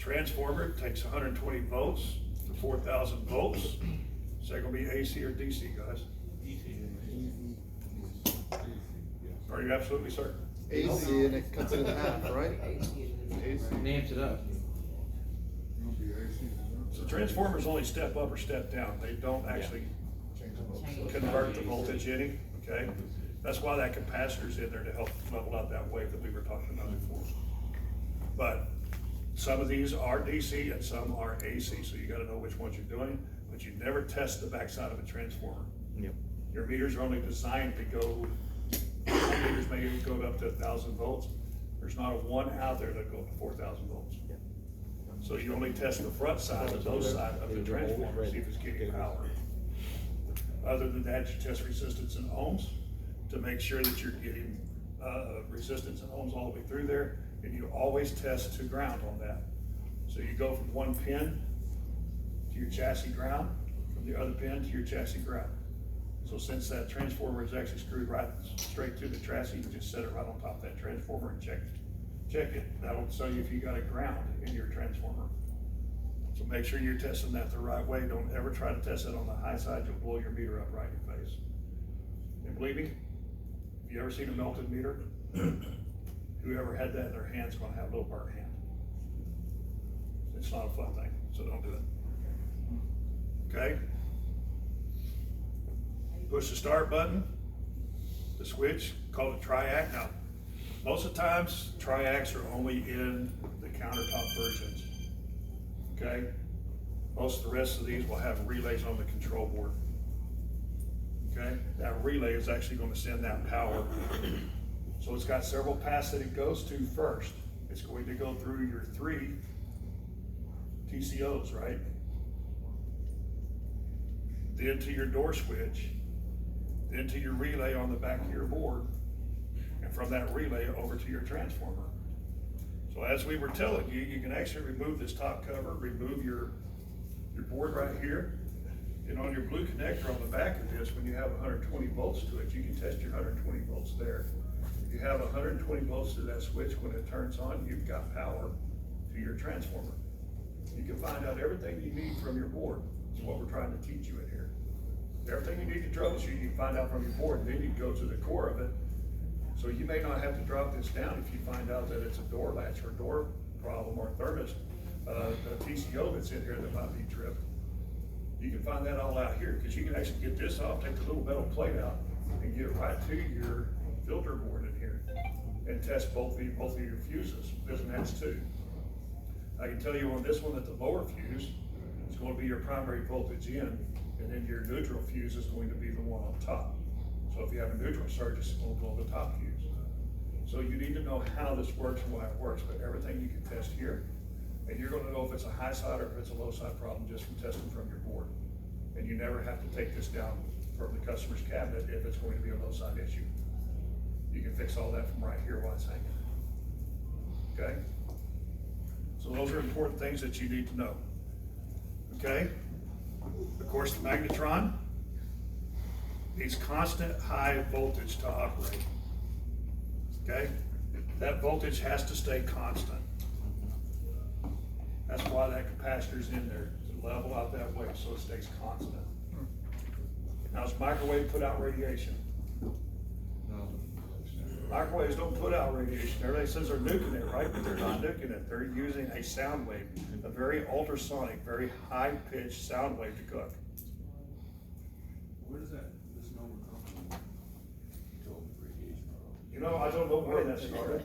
transformer takes 120 volts to 4,000 volts. Is that gonna be AC or DC, guys? Are you absolutely certain? AC, and it cuts it in half, right? Amps it up. So transformers only step up or step down. They don't actually convert the voltage any, okay? That's why that capacitor's in there to help level out that wave that we were talking about before. But some of these are DC and some are AC, so you gotta know which ones you're doing, but you never test the backside of a transformer. Yep. Your meters are only designed to go, some meters may go up to 1,000 volts. There's not a one out there that go up to 4,000 volts. So you only test the front side and both sides of the transformer, see if it's getting power. Other than that, you test resistance in ohms to make sure that you're getting resistance in ohms all the way through there, and you always test to ground on that. So you go from one pin to your chassis ground, from the other pin to your chassis ground. So since that transformer is actually screwed right straight to the chassis, you just set it right on top of that transformer and check it. That'll tell you if you got a ground in your transformer. So make sure you're testing that the right way. Don't ever try to test it on the high side. You'll blow your meter up right in your face. And believe me, have you ever seen a melted meter? Whoever had that in their hand's gonna have a little burnt hand. It's not a fun thing, so don't do it. Okay? Push the start button, the switch, called a triac. Now, most of the times, triacs are only in the countertop versions, okay? Most of the rest of these will have relays on the control board, okay? That relay is actually gonna send that power. So it's got several paths that it goes to first. It's going to go through your 3 TCOs, right? Then to your door switch, then to your relay on the back of your board, and from that relay over to your transformer. So as we were telling you, you can actually remove this top cover, remove your board right here, and on your blue connector on the back of this, when you have 120 volts to it, you can test your 120 volts there. If you have 120 volts to that switch, when it turns on, you've got power to your transformer. You can find out everything you need from your board. That's what we're trying to teach you in here. Everything you need to troubleshoot, you can find out from your board, and then you go to the core of it. So you may not have to drop this down if you find out that it's a door latch or door problem or thermos, a TCO that's in here that might be tripped. You can find that all out here, because you can actually get this off, take the little metal plate out, and get it right to your filter board in here, and test both of your fuses. This one has 2. I can tell you on this one that the lower fuse is going to be your primary voltage in, and then your neutral fuse is going to be the one on top. So if you have a neutral surge, it's going to blow the top fuse. So you need to know how this works and why it works, but everything you can test here, and you're going to know if it's a high side or if it's a low side problem just from testing from your board. And you never have to take this down from the customer's cabinet if it's going to be a low side issue. You can fix all that from right here while it's hanging. Okay? So those are important things that you need to know. Okay? Of course, the magnetron needs constant high voltage to operate. Okay? That voltage has to stay constant. That's why that capacitor's in there, to level out that way so it stays constant. Now, does microwave put out radiation? No. Microwaves don't put out radiation. Everybody says they're nuking it, right? But they're not nuking it. They're using a sound wave, a very ultrasonic, very high-pitched sound wave to cook. Where does this number come from? You know, I don't know where that started,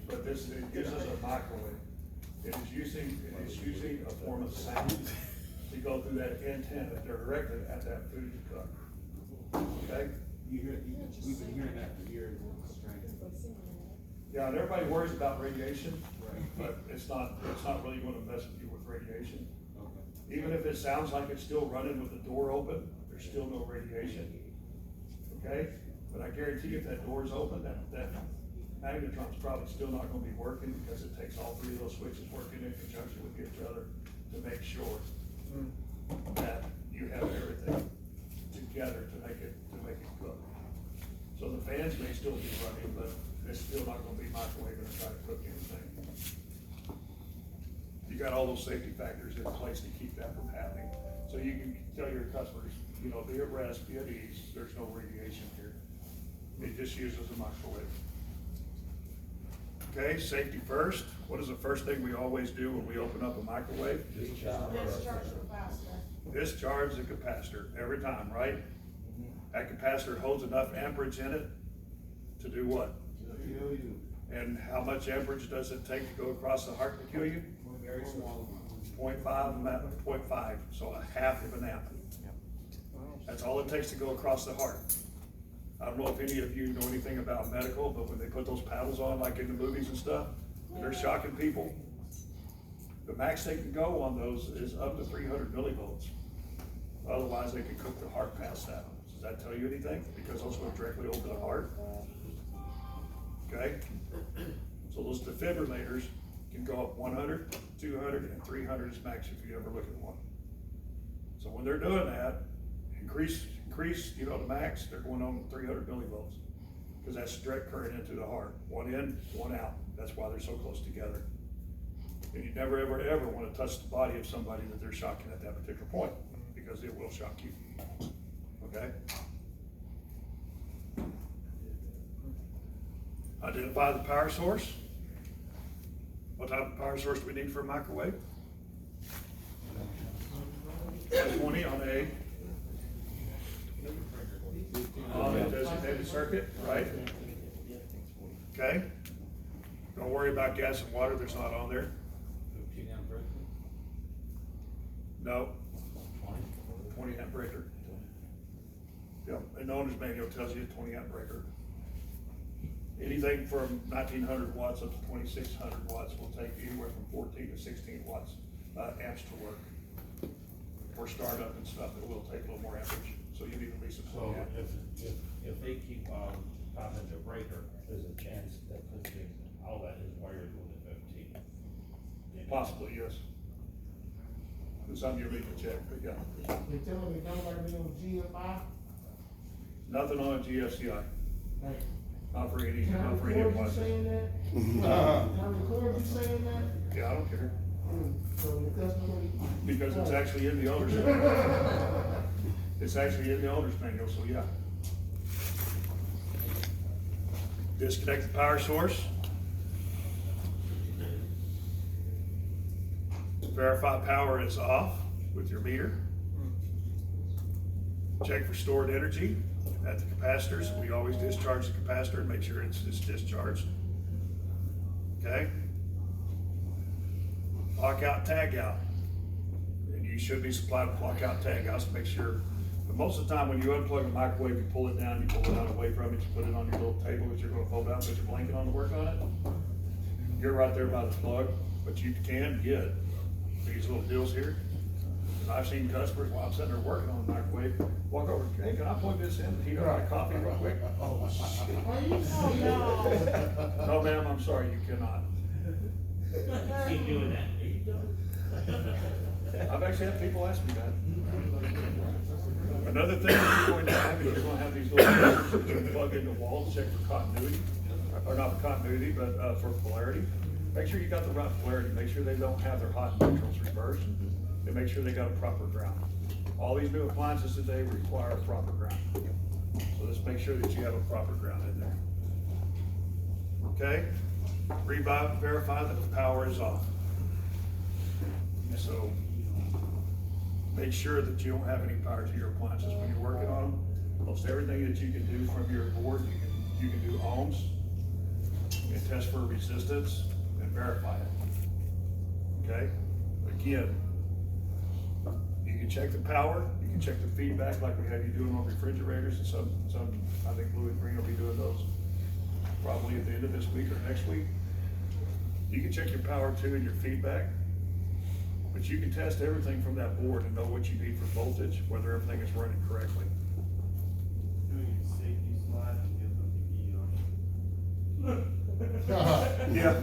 but it uses a microwave. It is using a form of sound to go through that antenna directly at that food to cook. Okay? We've been hearing that for years. Yeah, and everybody worries about radiation, Right. but it's not really gonna mess with you with radiation. Okay. Even if it sounds like it's still running with the door open, there's still no radiation. Okay? But I guarantee you if that door's open, that magnetron's probably still not gonna be working, because it takes all 3 of those switches working in conjunction with each other to make sure that you have everything together to make it cook. So the fans may still be running, but it's still not gonna be microwaving or trying to cook anything. You got all those safety factors in place to keep that from happening. So you can tell your customers, you know, be at rest, be at ease, there's no radiation here. It just uses a microwave. Okay, safety first. What is the first thing we always do when we open up a microwave? Discharge the capacitor. Discharge the capacitor every time, right? That capacitor holds enough amperage in it to do what? Kill you. And how much amperage does it take to go across the heart to kill you? Very small. 0.5, so a half of an amp. That's all it takes to go across the heart. I don't know if any of you know anything about medical, but when they put those paddles on, like in the movies and stuff, and they're shocking people, the max they can go on those is up to 300 millivolts. Otherwise, they could cook the heart past that. Does that tell you anything? Because those go directly over the heart. Okay? So those defibrillators can go up 100, 200, and 300 is max if you ever look at one. So when they're doing that, increase, you know, the max, they're going on 300 millivolts. Because that's direct current into the heart. One in, one out. That's why they're so close together. And you never, ever, ever want to touch the body of somebody that they're shocking at that particular point, because it will shock you. Okay? Identify the power source. What type of power source do we need for a microwave? 20 on a designated circuit, right? Okay? Don't worry about gas and water, there's not on there. No. 20 amp breaker. Yep, and the owner's manual tells you a 20 amp breaker. Anything from 1900 watts up to 2600 watts will take anywhere from 14 to 16 watts amps to work. For startup and stuff, it will take a little more amperage, so you need at least a 20 So amp. if they keep popping the breaker, there's a chance that this thing, outlet is wired with a 15. Possibly, yes. It's something you need to check, but yeah. They telling me nobody be on GFI? Nothing on GFCI, Like, not for any, can I not for any record you appliances. saying that? Can I record you saying that? Yeah, I don't care, So the customer. because it's actually in the owner's manual. It's actually in the owner's manual, so yeah. Disconnect the power source. Verify power is off with your meter. Check for stored energy at the capacitors. We always discharge the capacitor and make sure it's discharged. Okay? Lock out, tag out. And you should be supplied with lock out, tag outs to make sure. But most of the time when you unplug a microwave, you pull it down, you pull it out away from it, you put it on your little table that you're gonna fold out, put your blanket on to work on it. You're right there by the plug, but you can get these little deals here. And I've seen customers while I'm sitting there working on the microwave, walk over, hey, can I plug this in and heat up my coffee real quick? Oh, no. No, ma'am, I'm sorry, you cannot. Keep doing that. I've actually had people ask me that. Another thing that you're going to have is you're going to have these little filters that you can plug into walls, check for continuity, or not for continuity, but for polarity. Make sure you got the right polarity. Make sure they don't have their hot and neutrals reversed, and make sure they got a proper ground. All these new appliances today require a proper ground. So let's make sure that you have a proper ground in there. Okay? Verify that the power is off. So make sure that you don't have any power to your appliances when you're working on them. Most everything that you can do from your board, you can do ohms and test for resistance and verify it. Okay? Again, you can check the power, you can check the feedback like we have you doing on refrigerators, and some I think Blue and Green will be doing those probably at the end of this week or next week. You can check your power too and your feedback. But you can test everything from that board and know what you need for voltage, whether everything is running correctly. Doing a safety slide and give them Yeah.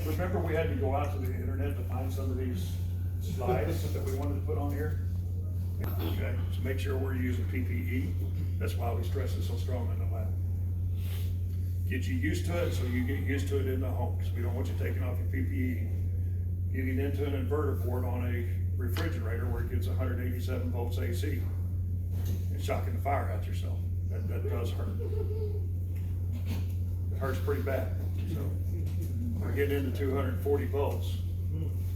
Remember we had to go out to the internet to find some of these slides that we wanted to put on here? Okay, so make sure we're using PPE. That's why we stress it so strong in the lab. Get you used to it so you get used to it in the home, because we don't want you taking off your PPE getting into an inverter board on a refrigerator where it gets 187 volts AC and shocking the fire out yourself. That does hurt. It hurts pretty bad, so. We're getting into 240 volts.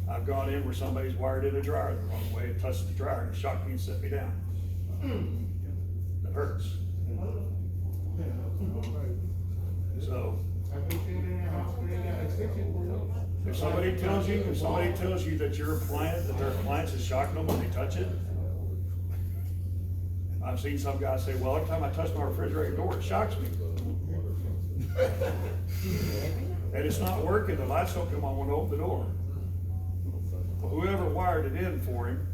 I've gone in where somebody's wired in a dryer the wrong way, and touched the dryer, and it shocked me and set me down. That hurts. So, if somebody tells you that your appliance, that their appliance is shocking them when they touch it, I've seen some guys say, well, every time I touch my refrigerator door, it shocks me. And it's not working, the lights don't come on when I open the door. Well, whoever wired it in for him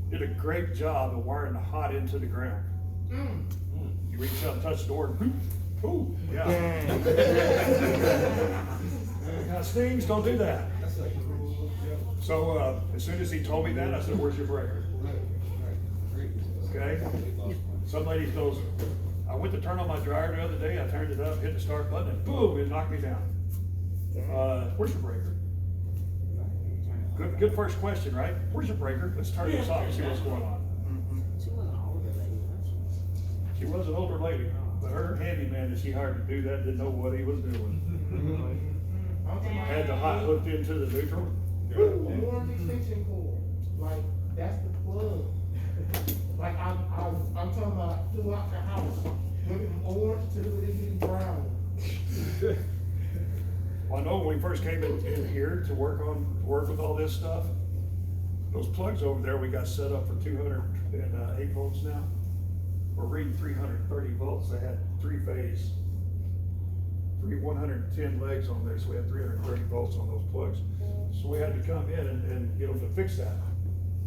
did a great job of wiring the hot into the ground. You reach out and touch the door and ooh, yeah. Now stings, don't do that. So, as soon as he told me that, I said, where's your breaker? Okay? Some lady goes, I went to turn on my dryer the other day, I turned it up, hit the start button, and boom, it knocked me down. Where's your breaker? Good first question, right? Where's your breaker? Let's turn this off and see what's going on. She was an older lady, but her handyman that she hired to do that didn't know what he was doing. Had the hot hooked into the neutral. Orange extension cord, like, that's the plug. Like, I'm talking about throughout the house, maybe from orange to the little brown. Well, I know when we first came in here to work with all this stuff, those plugs over there, we got set up for 208 volts now. We're reading 330 volts. They had 3-phase, 110 legs on there, so we had 330 volts on those plugs. So we had to come in and get them to fix that.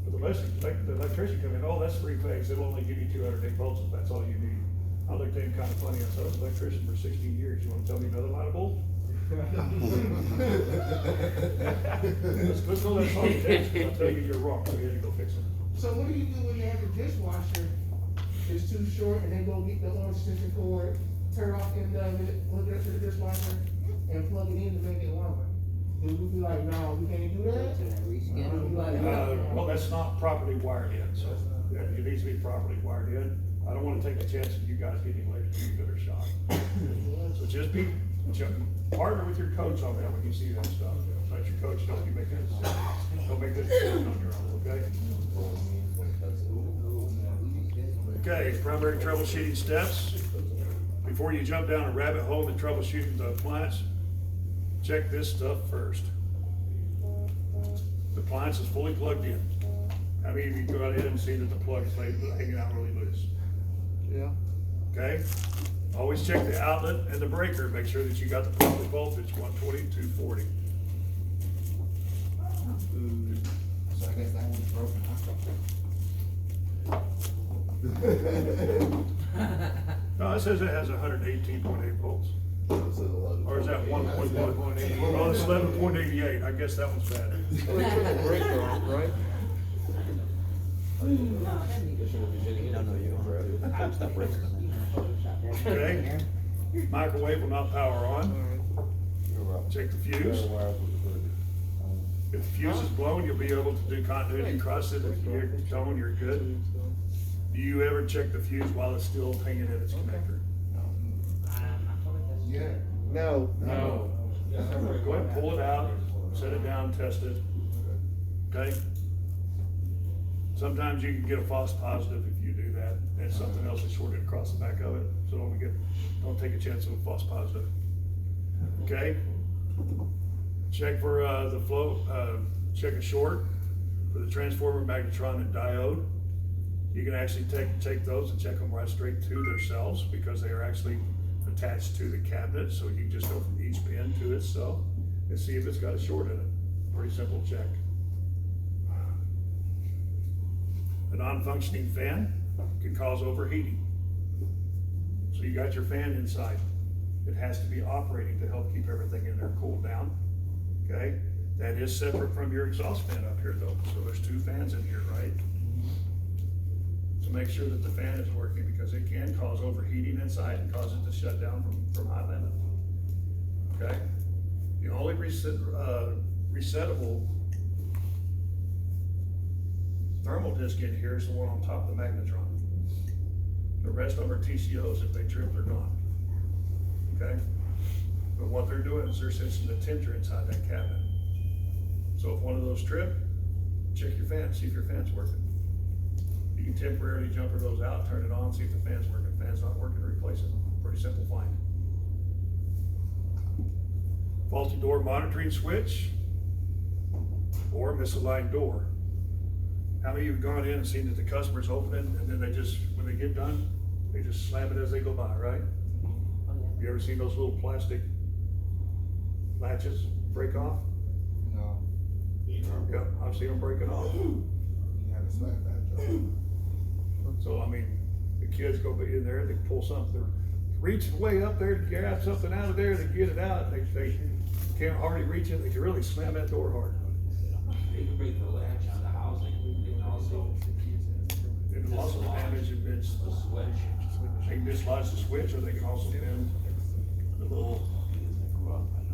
But the electrician come in, oh, that's 3-phase, it'll only give you 208 volts if that's all you need. I looked at him kind of funny, I said, I was an electrician for 16 years, you wanna tell me another line of bull? Let's go that song, I'll tell you you're wrong, so we had to go fix it. So what do you do when you have the dishwasher, it's too short, and then go get the orange extension cord, turn off the end of it, plug it up to the dishwasher, and plug it in to make it longer? And we'd be like, no, we can't do that? Well, that's not properly wired in, so it needs to be properly wired in. I don't wanna take a chance of you guys getting electrocuted or shot. So just partner with your coach on that when you see that stuff. Let your coach know you make that decision. Don't make that decision on your own, okay? Okay, primary troubleshooting steps. Before you jump down a rabbit hole in troubleshooting the appliance, check this stuff first. The appliance is fully plugged in. How many of you go out ahead and see that the plug is hanging out really loose? Yeah. Okay? Always check the outlet and the breaker. Make sure that you got the proper voltage, 120, 240. So I guess that one's broken, No, it says it has 118.8 volts. Or is that 1.1? Oh, it's 11.88. I guess that one's bad. Well, they put the breaker on, right? Okay? Microwave will not power on. Check the fuse. If the fuse is blown, you'll be able to do continuity across it. If you're going, you're good. Do you ever check the fuse while it's still hanging in its connector? Yeah. No. No. Go ahead and pull it out, set it down, test it. Okay? Sometimes you can get a false positive if you do that, and something else is shorted across the back of it, so don't take a chance of a false positive. Okay? Check for the flow, check a short for the transformer, magnetron, and diode. You can actually take those and check them right straight to themselves because they are actually attached to the cabinet, so you just go from each pin to itself and see if it's got a short in it. Pretty simple check. A non-functioning fan can cause overheating. So you got your fan inside. It has to be operating to help keep everything in there cooled down. Okay? That is separate from your exhaust fan up here though. So there's 2 fans in here, right? So make sure that the fan is working because it can cause overheating inside and cause it to shut down from high limit. Okay? The only resettable thermal disc in here is the one on top of the magnetron. The rest of them are TCOs. If they trip, they're gone. Okay? But what they're doing is they're sensing the tensor inside that cabinet. So if one of those trip, check your fan, see if your fan's working. You can temporarily jumper those out, turn it on, see if the fan's working. If the fan's not working, replace it. Pretty simple find. Faulty door monitoring switch or misaligned door. How many of you have gone in and seen that the customer's opening and then they just, when they get done, they just slam it as they go by, right? You ever seen those little plastic latches break off? No, Yeah, I've seen them breaking off. you had to slap that job. So, I mean, the kids go in there, they pull something, they're reaching way up there to grab something out of there, they get it out, they can't hardly reach it, they can really slam that door hard. They can break the latch on the housing, they can also It can also damage and the switch. they can dislodge the switch, or they can also bend the little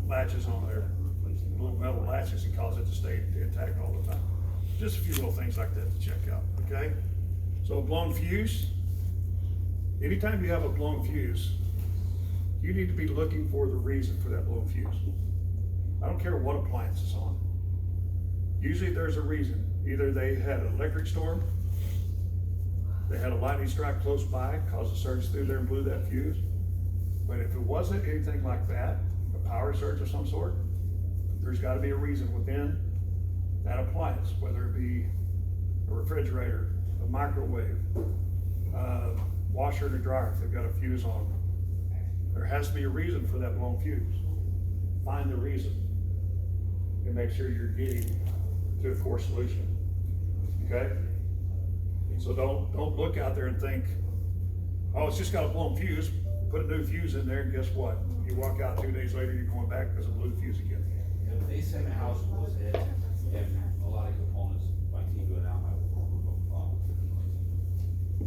latches on there, little metal latches, and cause it to stay intact all the time. Just a few little things like that to check out, okay? So a blown fuse, anytime you have a blown fuse, you need to be looking for the reason for that blown fuse. I don't care what appliance it's on. Usually there's a reason. Either they had an electric storm, they had a lightning strike close by, caused a surge through there and blew that fuse. But if it wasn't anything like that, a power surge of some sort, there's gotta be a reason within that appliance, whether it be a refrigerator, a microwave, washer and a dryer, if they've got a fuse on them. There has to be a reason for that blown fuse. Find the reason and make sure you're getting to a core solution, okay? So don't look out there and think, oh, it's just got a blown fuse, put a new fuse in there, and guess what? You walk out 2 days later, you're going back because it blew the fuse again. If they say my house was hit, and a lot of components, my team go down,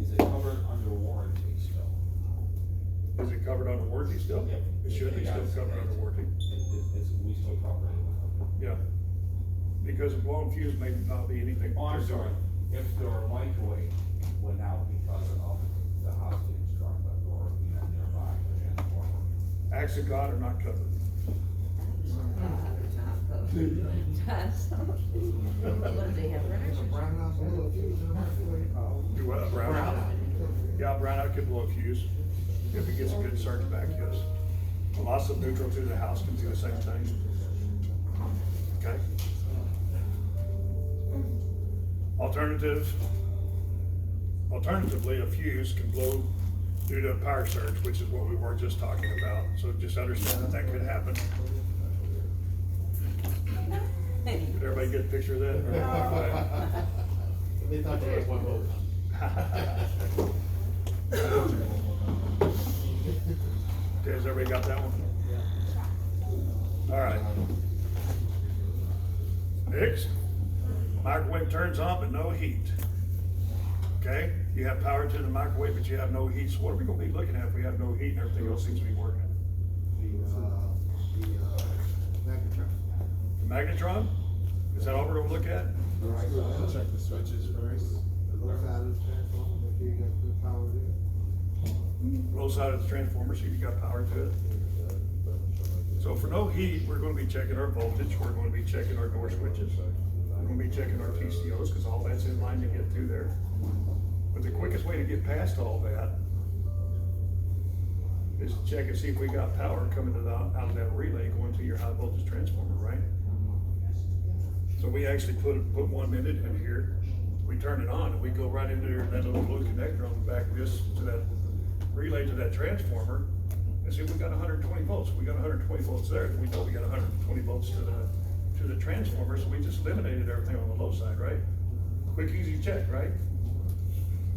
is it covered under warranty still? Is it covered under warranty still? Yep. It should be still covered under warranty. We still cover it. Yeah. Because a blown fuse may not be anything. Oh, I'm sorry, if the microwave went out because of the house being struck by the door, nearby, the transformer. Acts of God are not covered. There's a brown house, a little fuse in the microwave. Do what, a brownout? Yeah, a brownout could blow a fuse if it gets a good surge back, yes. A loss of neutral to the house can do the same thing. Okay? Alternatively, a fuse can blow due to a power surge, which is what we were just talking about. So just understand that could happen. Did everybody get a picture of that? They thought they had one vote. Okay, has everybody got that one? All right. Next, microwave turns on but no heat. Okay, you have power to the microwave but you have no heat. So what are we gonna be looking at if we have no heat and everything else seems to be working? The magnetron? Is that all we're gonna look at? Check the switches first. The low side of the transformer, make sure you got good power there. Low side of the transformer, so you got power to it. So for no heat, we're gonna be checking our voltage, we're gonna be checking our door switches. We're gonna be checking our TCOs, cause all that's in line to get through there. But the quickest way to get past all that is to check and see if we got power coming out of that relay going to your high voltage transformer, right? So we actually put 1 minute in here, we turn it on, and we go right into that little blue connector on the back of this, to that relay to that transformer, and see if we got 120 volts. We got 120 volts there, then we know we got 120 volts to the transformer, so we just eliminated everything on the low side, right? Quick, easy check, right?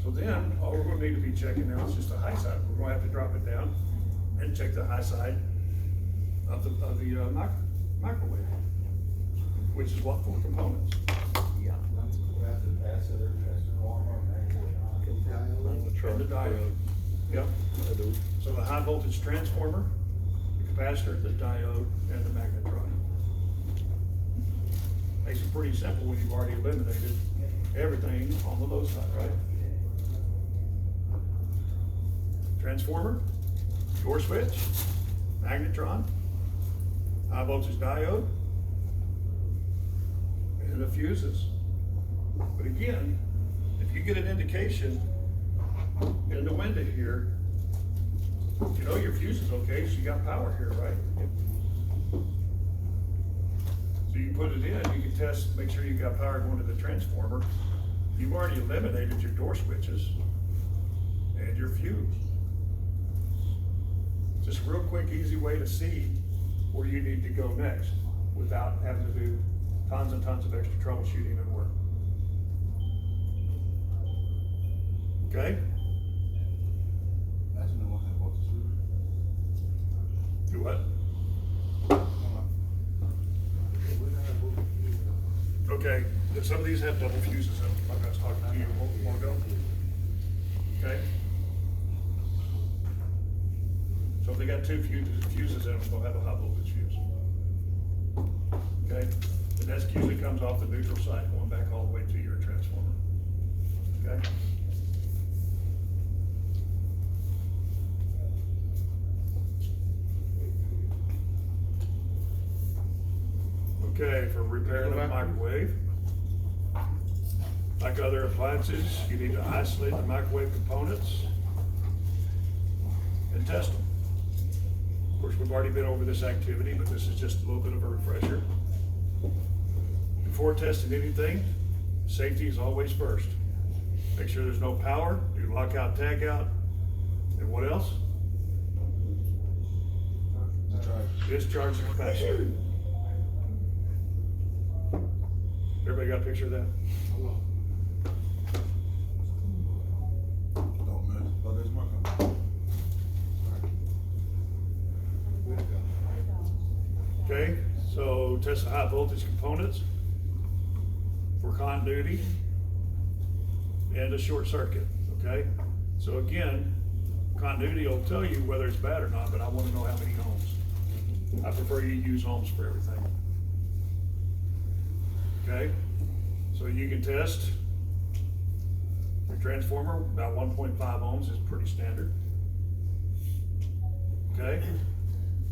So then, all we're gonna need to be checking now is just the high side. We're gonna have to drop it down and check the high side of the microwave, which is what, 4 components? Yeah. Capacitor, transformer, magnetron. And the diode. Yep. So the high voltage transformer, the capacitor, the diode, and the magnetron. Makes it pretty simple when you've already eliminated everything on the low side, right? Transformer, door switch, magnetron, high voltage diode, and the fuses. But again, if you get an indication in the window here, you know your fuse is okay, so you got power here, right? So you put it in, you can test, make sure you got power going to the transformer. You've already eliminated your door switches and your fuse. Just a real quick, easy way to see where you need to go next without having to do tons and tons of extra troubleshooting and work. Okay? Imagine the one that bought the Do what? Okay, some of these have double fuses in them, like I was talking to you a while ago. Okay? So if they got two fuses in them, they'll have a high voltage fuse. Okay? And that usually comes off the neutral side, going back all the way to your transformer. Okay? Okay, for repairing the microwave, like other appliances, you need to isolate the microwave components and test them. Of course, we've already been over this activity, but this is just a little bit of a refresher. Before testing anything, safety is always first. Make sure there's no power, do lockout, tag out, and what else? Discharge the capacitor. Everybody got a picture of that? Don't miss. Oh, there's more coming. Okay, so test the high voltage components for continuity and a short circuit, okay? So again, continuity will tell you whether it's bad or not, but I wanna know how many ohms. I prefer you use ohms for everything. Okay, so you can test your transformer, about 1.5 ohms is pretty standard. Okay,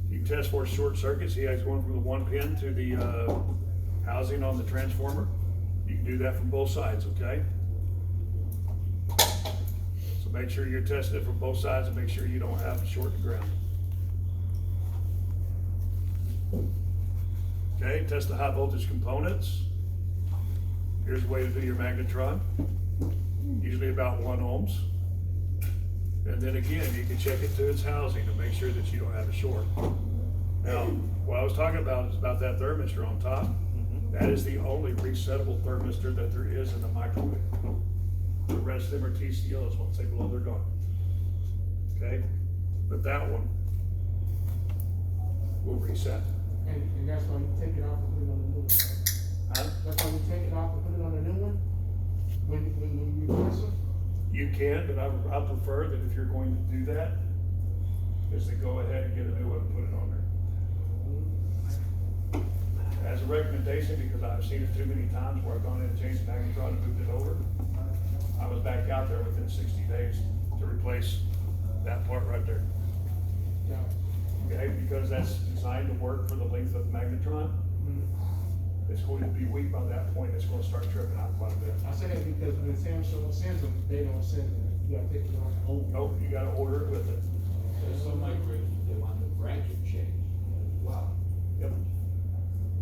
you can test for short circuits. See how it's going from the one pin to the housing on the transformer. You can do that from both sides, okay? So make sure you're testing it from both sides and make sure you don't have a short to ground. Okay, test the high voltage components. Here's a way to do your magnetron, usually about 1 ohms. And then again, you can check it to its housing to make sure that you don't have a short. Now, what I was talking about is about that thermistor on top. That is the only resettable thermistor that there is in the microwave. The rest of them are TCOs, once they blow, they're gone. Okay, but that one will reset. And that's why you take it off and put it on the new one, right? Huh? That's why you take it off and put it on the new one? When you replace them? You can, but I prefer that if you're going to do that, is to go ahead and get a new one and put it on there. As a recommendation, because I've seen it too many times where I've gone in and changed the magnetron and moved it over, I was back out there within 60 days to replace that part right there. Yeah. Okay, because that's designed to work for the length of the magnetron. It's going to be weak by that point, it's gonna start tripping out quite a bit. I say that because when Samsung sends them, they don't send them. You gotta take it off. Nope, you gotta order it with it. Some microwaves, they want the bracket change. Wow. Yep.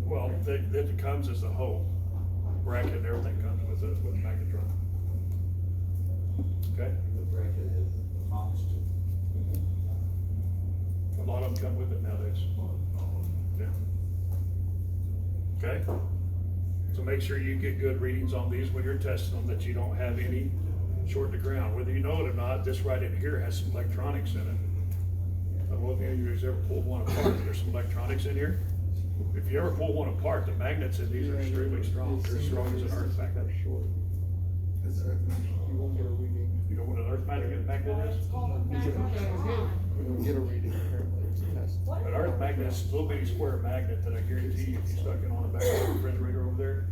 Well, it comes as the whole bracket and everything comes with the magnetron. Okay? The bracket is mounts to. A lot of them come with it nowadays. Yeah. Okay? So make sure you get good readings on these when you're testing them, that you don't have any short to ground. Whether you know it or not, this right in here has some electronics in it. I don't know if any of you has ever pulled one apart, there's some electronics in here. If you ever pull one apart, the magnets in these are extremely strong. They're as strong as an earth magnet. Is there? You won't get a reading. You know what an earth magnet is? It's called a magnetron. You don't get a reading apparently. It's a test. What? An earth magnet is a little bitty square magnet that I guarantee you, if you stuck it on the back of the refrigerator over there,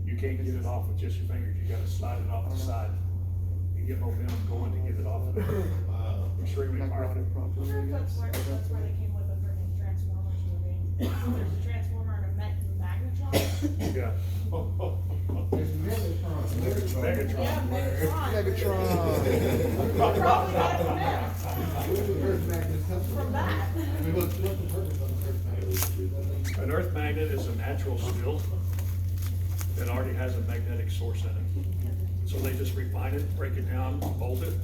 you can't get it off with just your fingers, you gotta slide it off the side. You get momentum going to get it off. Extremely powerful. That's where they came with the freaking Transformers movie. There's a Transformer and a Magnetron. Yeah. There's Megatron. Megatron. Yeah, Megatron. Megatron. Probably got it from there, Where's the Earth magnet come from that. I mean, what's the purpose of the Earth magnet? An earth magnet is a natural steel that already has a magnetic source in it. So they just refine it, break it down, bolt it,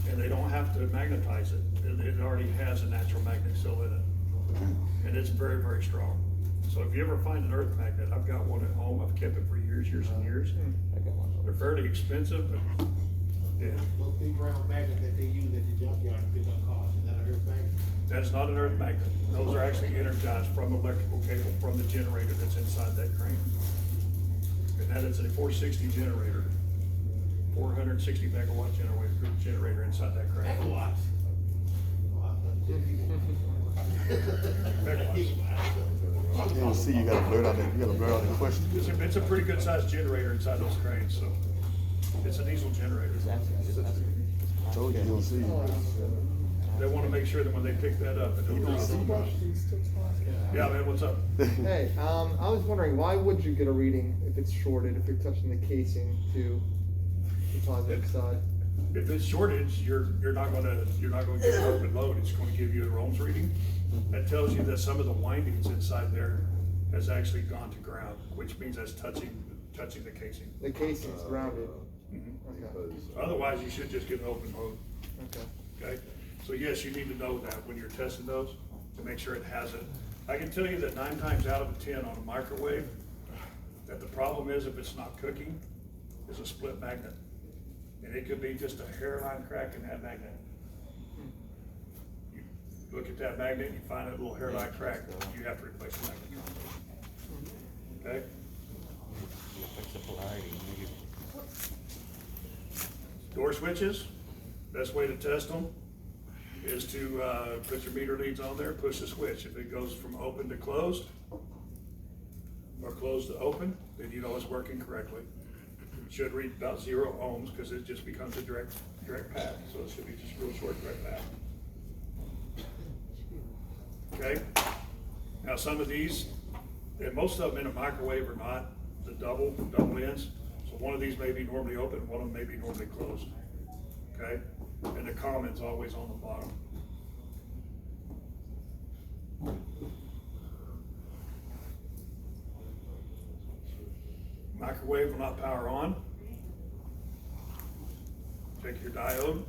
and they don't have to magnetize it. It already has a natural magnet still in it. And it's very, very strong. So if you ever find an earth magnet, I've got one at home, I've kept it for years and years. They're fairly expensive, but yeah, Those big round magnets that they use at the junkyard to pick up cars, is that an Earth magnet? that's not an earth magnet. Those are actually energized from electrical cable from the generator that's inside that crane. And that is a 460 generator, 460 megawatt generator inside that crane. Megawatts. Megawatts. You don't see, you gotta blurt out the question. It's a pretty good sized generator inside those cranes, so it's a diesel generator. Told you, you don't see. They wanna make sure that when they pick that up, it don't drop. Yeah, man, what's up? Hey, I was wondering, why would you get a reading if it's shorted, if you're touching the casing to the positive side? If it's shortage, you're not gonna get an open load, it's gonna give you a ohms reading. That tells you that some of the windings inside there has actually gone to ground, which means that's touching the casing. The casing's grounded. Mhm. Okay, Otherwise, you should just get an open load, okay. okay? So yes, you need to know that when you're testing those, to make sure it has it. I can tell you that 9 times out of 10 on a microwave, that the problem is if it's not cooking, is a split magnet. And it could be just a hairline crack in that magnet. You look at that magnet, you find that little hairline crack, you have to replace the magnet. Okay? Door switches, best way to test them is to put your meter leads on there, push the switch. If it goes from open to closed, or closed to open, then you know it's working correctly. It should read about 0 ohms, because it just becomes a direct path, so it should be just real short direct path. Okay? Now, some of these, and most of them in a microwave are not the double ends, so one of these may be normally open, one of them may be normally closed. Okay? And the comment's always on the bottom. Microwave will not power on. Check your diode.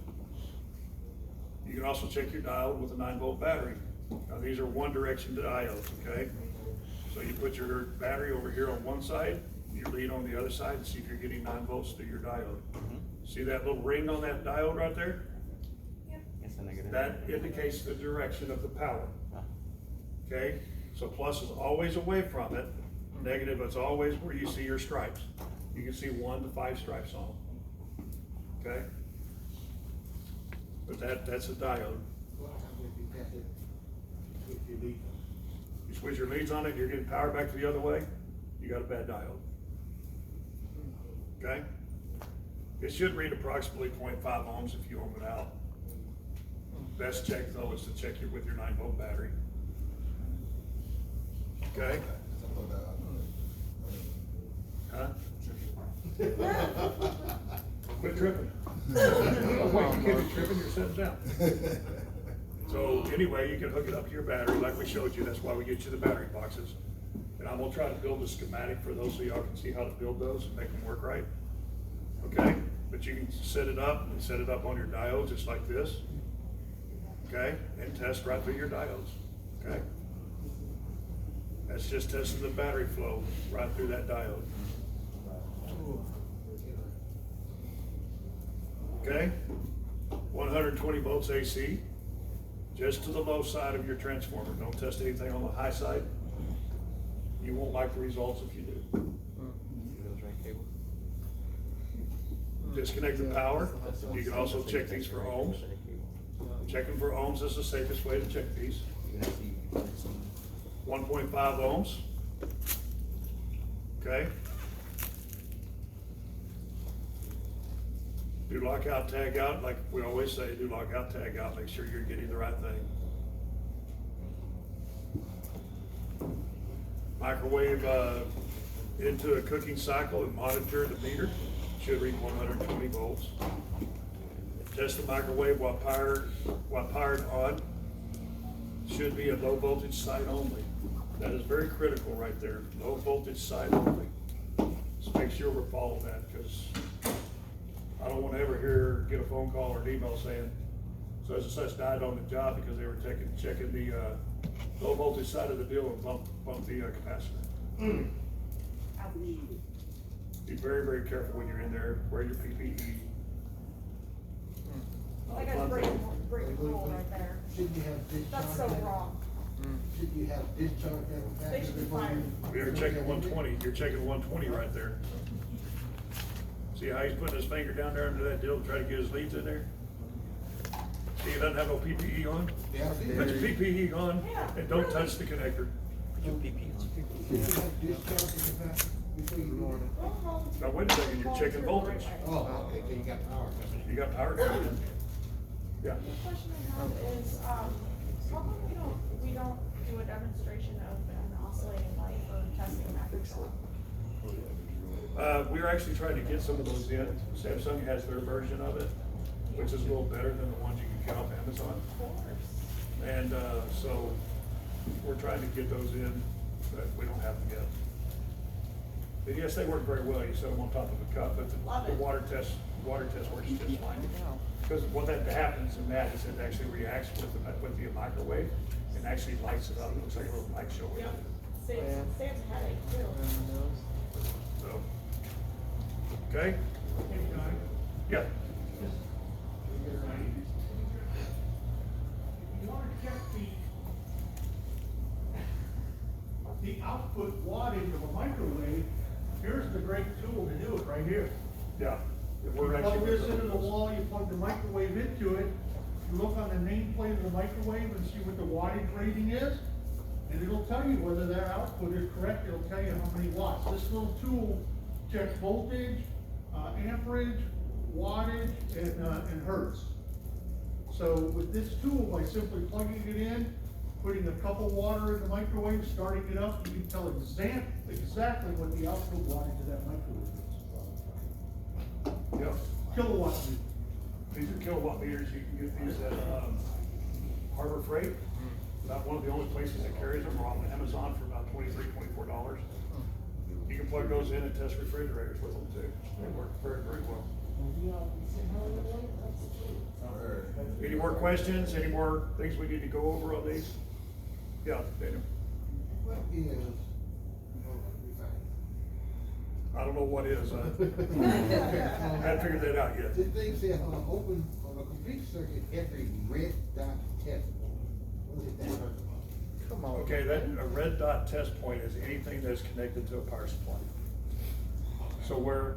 You can also check your diode with a 9-volt battery. Now, these are one direction diodes, okay? So you put your battery over here on one side, your lead on the other side, and see if you're getting 9 volts through your diode. See that little ring on that diode right there? That indicates the direction of the power. Okay, so plus is always away from it, negative is always where you see your stripes. You can see 1 to 5 stripes on them. Okay? But that's a diode. You switch your leads on it, you're getting power back to the other way, you got a bad diode. Okay? It should read approximately 0.5 ohms if you ohm it out. Best check though is to check it with your 9-volt battery. Okay? Huh? Quit tripping. Oh, wait, you can't be tripping, you're sitting down. So anyway, you can hook it up to your battery like we showed you, that's why we get you the battery boxes. And I'm gonna try to build a schematic for those so y'all can see how to build those and make them work right. Okay? But you can set it up and set it up on your diode just like this. Okay? And test right through your diodes. Okay? That's just testing the battery flow right through that diode. Okay? 120 volts AC, just to the low side of your transformer. Don't test anything on the high side. You won't like the results if you do. Disconnect the power. You can also check these for ohms. Checking for ohms is the safest way to check these. 1.5 ohms. Okay? Do lockout, tag out, like we always say, do lockout, tag out, make sure you're getting the right thing. Microwave, into a cooking cycle and monitor the meter, should read 120 volts. Test the microwave while powered on, should be a low voltage side only. That is very critical right there, low voltage side only. Just make sure we're following that, because I don't wanna ever get a phone call or an email saying, such and such died on the job because they were checking the, low voltage side of the deal and bump the capacitor. Be very, very careful when you're in there, wear your PPE. I got a break rule right there. Shouldn't you have discharge? That's so wrong. Shouldn't you have discharge that They should be fired. You're checking 120, you're checking 120 right there. See how he's putting his finger down there under that deal to try to get his leads in there? See, he doesn't have no PPE on? Yeah, Put your PPE on Yeah, and don't really. touch the connector. Shouldn't you have discharge in the back before you do that? Now, wait a second, you're checking voltage. Oh, okay, so you got power coming in. You got power coming in. Yeah. The question I have is, how come we don't do a demonstration of an oscillating light for testing Microsoft? We're actually trying to get some of those in. Samsung has their version of it, which is a little better than the ones you can get off Amazon. Of course. And, so we're trying to get those in, but we don't have them yet. But yes, they work very well. You set them on top of a cup, but Love the it. water test works just fine. Because what that happens in that is it actually reacts with the microwave and actually lights it up. It looks like a little light show. Yep. Saves a headache too. So, okay? Yeah. If you wanna check the output wattage of a microwave, here's the great tool to do it, right here. Yeah. You We're actually. plug this into the wall, you plug the microwave into it, you look on the nameplate of the microwave and see what the wattage rating is, and it'll tell you whether that output is correct, it'll tell you how many watts. This little tool checks voltage, amperage, wattage, and hertz. So with this tool, by simply plugging it in, putting a cup of water in the microwave, starting it up, you can tell exactly what the output wattage of that microwave is. Yeah. Kilowatt meter. These are kilowatt meters. You can get these at, Harbor Freight. About one of the only places that carries them, or on Amazon for about $23, $24. You can plug those in and test refrigerators with them too. They work very, very well. Any more questions? Any more things we need to go over on these? Yeah, Daniel. What is, I don't know what is, I haven't figured that out yet. this thing says on an open, on a complete circuit, every red dot test. What is that? Come on. Okay, a red dot test point is anything that's connected to a power supply. So where,